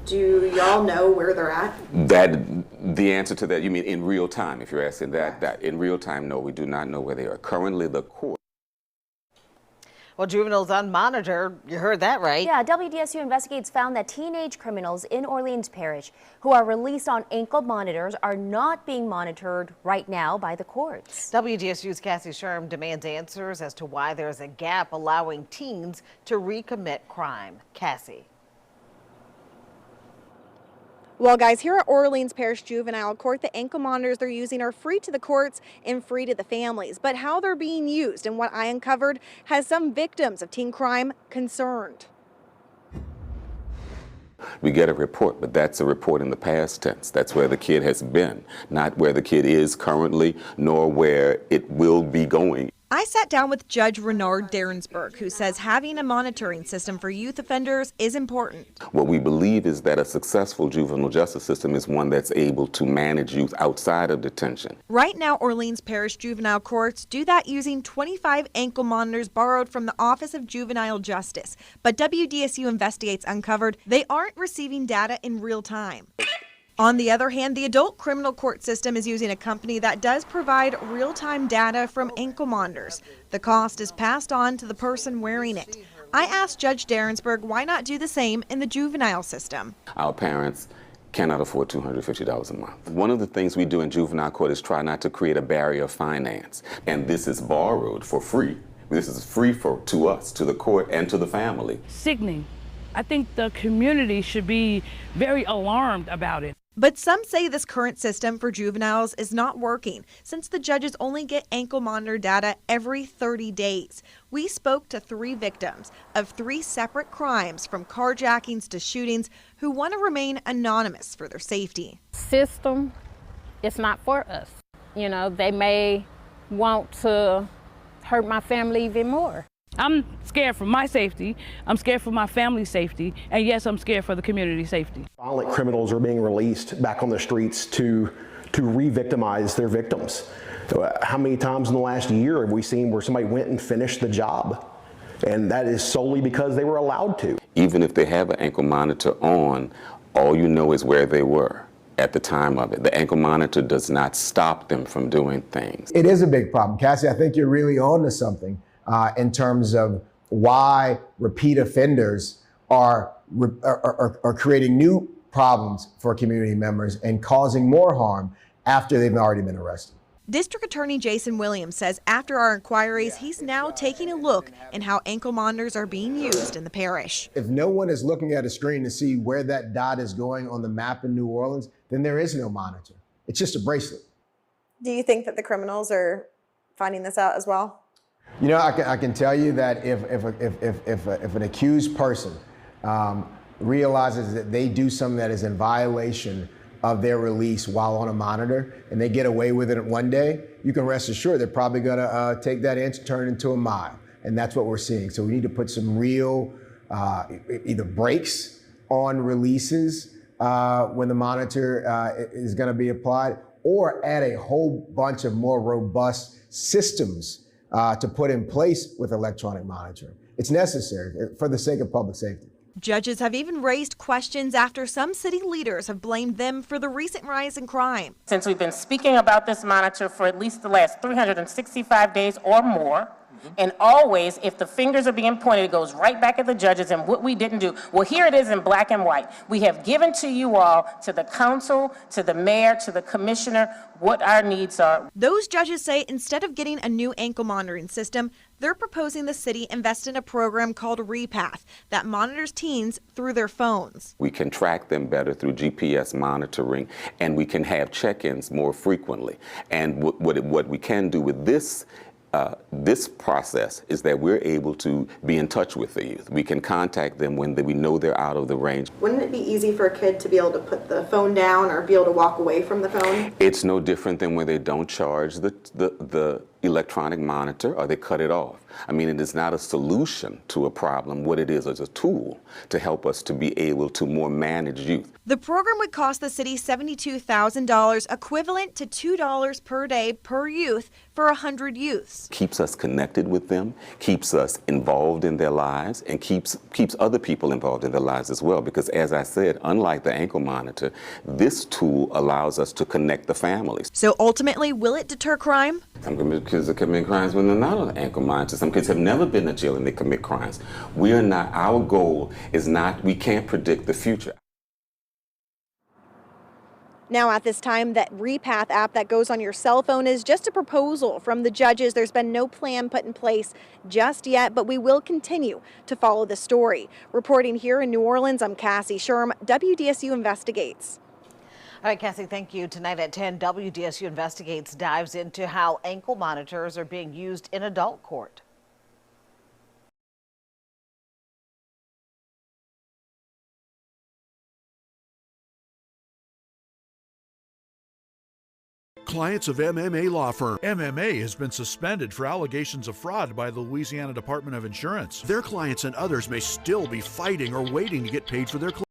Do y'all know where they're at? The answer to that, you mean in real time, if you're asking that? That in real time, no, we do not know where they are. Currently, the court. Well, juveniles unmonitored, you heard that right. Yeah, WDSU Investigates found that teenage criminals in Orleans Parish who are released on ankle monitors are not being monitored right now by the courts. WDSU's Cassie Sherm demands answers as to why there's a gap allowing teens to recommit crime. Cassie. Well, guys, here at Orleans Parish Juvenile Court, the ankle monitors they're using are free to the courts and free to the families. But how they're being used and what I uncovered has some victims of teen crime concerned. We get a report, but that's a report in the past tense. That's where the kid has been, not where the kid is currently, nor where it will be going. I sat down with Judge Renard Derensburg, who says having a monitoring system for youth offenders is important. What we believe is that a successful juvenile justice system is one that's able to manage youth outside of detention. Right now, Orleans Parish Juvenile Courts do that using 25 ankle monitors borrowed from the Office of Juvenile Justice. But WDSU Investigates uncovered they aren't receiving data in real time. On the other hand, the adult criminal court system is using a company that does provide real-time data from ankle monitors. The cost is passed on to the person wearing it. I asked Judge Derensburg why not do the same in the juvenile system. Our parents cannot afford $250 a month. One of the things we do in juvenile court is try not to create a barrier of finance. And this is borrowed for free. This is free to us, to the court, and to the family. Sickening. I think the community should be very alarmed about it. But some say this current system for juveniles is not working since the judges only get ankle monitor data every 30 days. We spoke to 3 victims of 3 separate crimes, from carjackings to shootings, who want to remain anonymous for their safety. System, it's not for us. You know, they may want to hurt my family even more. I'm scared for my safety, I'm scared for my family's safety, and yes, I'm scared for the community's safety. Violent criminals are being released back on the streets to re-victimize their victims. How many times in the last year have we seen where somebody went and finished the job? And that is solely because they were allowed to. Even if they have an ankle monitor on, all you know is where they were at the time of it. The ankle monitor does not stop them from doing things. It is a big problem. Cassie, I think you're really on to something. In terms of why repeat offenders are creating new problems for community members and causing more harm after they've already been arrested. District Attorney Jason Williams says after our inquiries, he's now taking a look at how ankle monitors are being used in the parish. If no one is looking at a screen to see where that dot is going on the map in New Orleans, then there is no monitor. It's just a bracelet. Do you think that the criminals are finding this out as well? You know, I can tell you that if an accused person realizes that they do something that is in violation of their release while on a monitor and they get away with it one day, you can rest assured they're probably going to take that inch and turn it into a mile. And that's what we're seeing. So we need to put some real either brakes on releases when the monitor is going to be applied, or add a whole bunch of more robust systems to put in place with electronic monitoring. It's necessary for the sake of public safety. Judges have even raised questions after some city leaders have blamed them for the recent rise in crime. Since we've been speaking about this monitor for at least the last 365 days or more, and always, if the fingers are being pointed, it goes right back at the judges and what we didn't do. Well, here it is in black and white. We have given to you all, to the council, to the mayor, to the commissioner, what our needs are. Those judges say instead of getting a new ankle monitoring system, they're proposing the city invest in a program called Repath that monitors teens through their phones. We can track them better through GPS monitoring, and we can have check-ins more frequently. And what we can do with this process is that we're able to be in touch with the youth. We can contact them when we know they're out of the range. Wouldn't it be easy for a kid to be able to put the phone down or be able to walk away from the phone? It's no different than when they don't charge the electronic monitor or they cut it off. I mean, it is not a solution to a problem. What it is a tool to help us to be able to more manage youth. The program would cost the city $72,000, equivalent to $2 per day per youth for 100 youths. Keeps us connected with them, keeps us involved in their lives, and keeps other people involved in their lives as well. Because as I said, unlike the ankle monitor, this tool allows us to connect the families. So ultimately, will it deter crime? Some kids are committing crimes when they're not on the ankle monitor. Some kids have never been to jail and they commit crimes. Our goal is not, we can't predict the future. Now at this time, that Repath app that goes on your cell phone is just a proposal from the judges. There's been no plan put in place just yet, but we will continue to follow the story. Reporting here in New Orleans, I'm Cassie Sherm, WDSU Investigates. All right, Cassie, thank you. Tonight at 10, WDSU Investigates dives into how ankle monitors are being used in adult court. Clients of MMA Law Firm. MMA has been suspended for allegations of fraud by the Louisiana Department of Insurance. Their clients and others may still be fighting or waiting to get paid for their claims.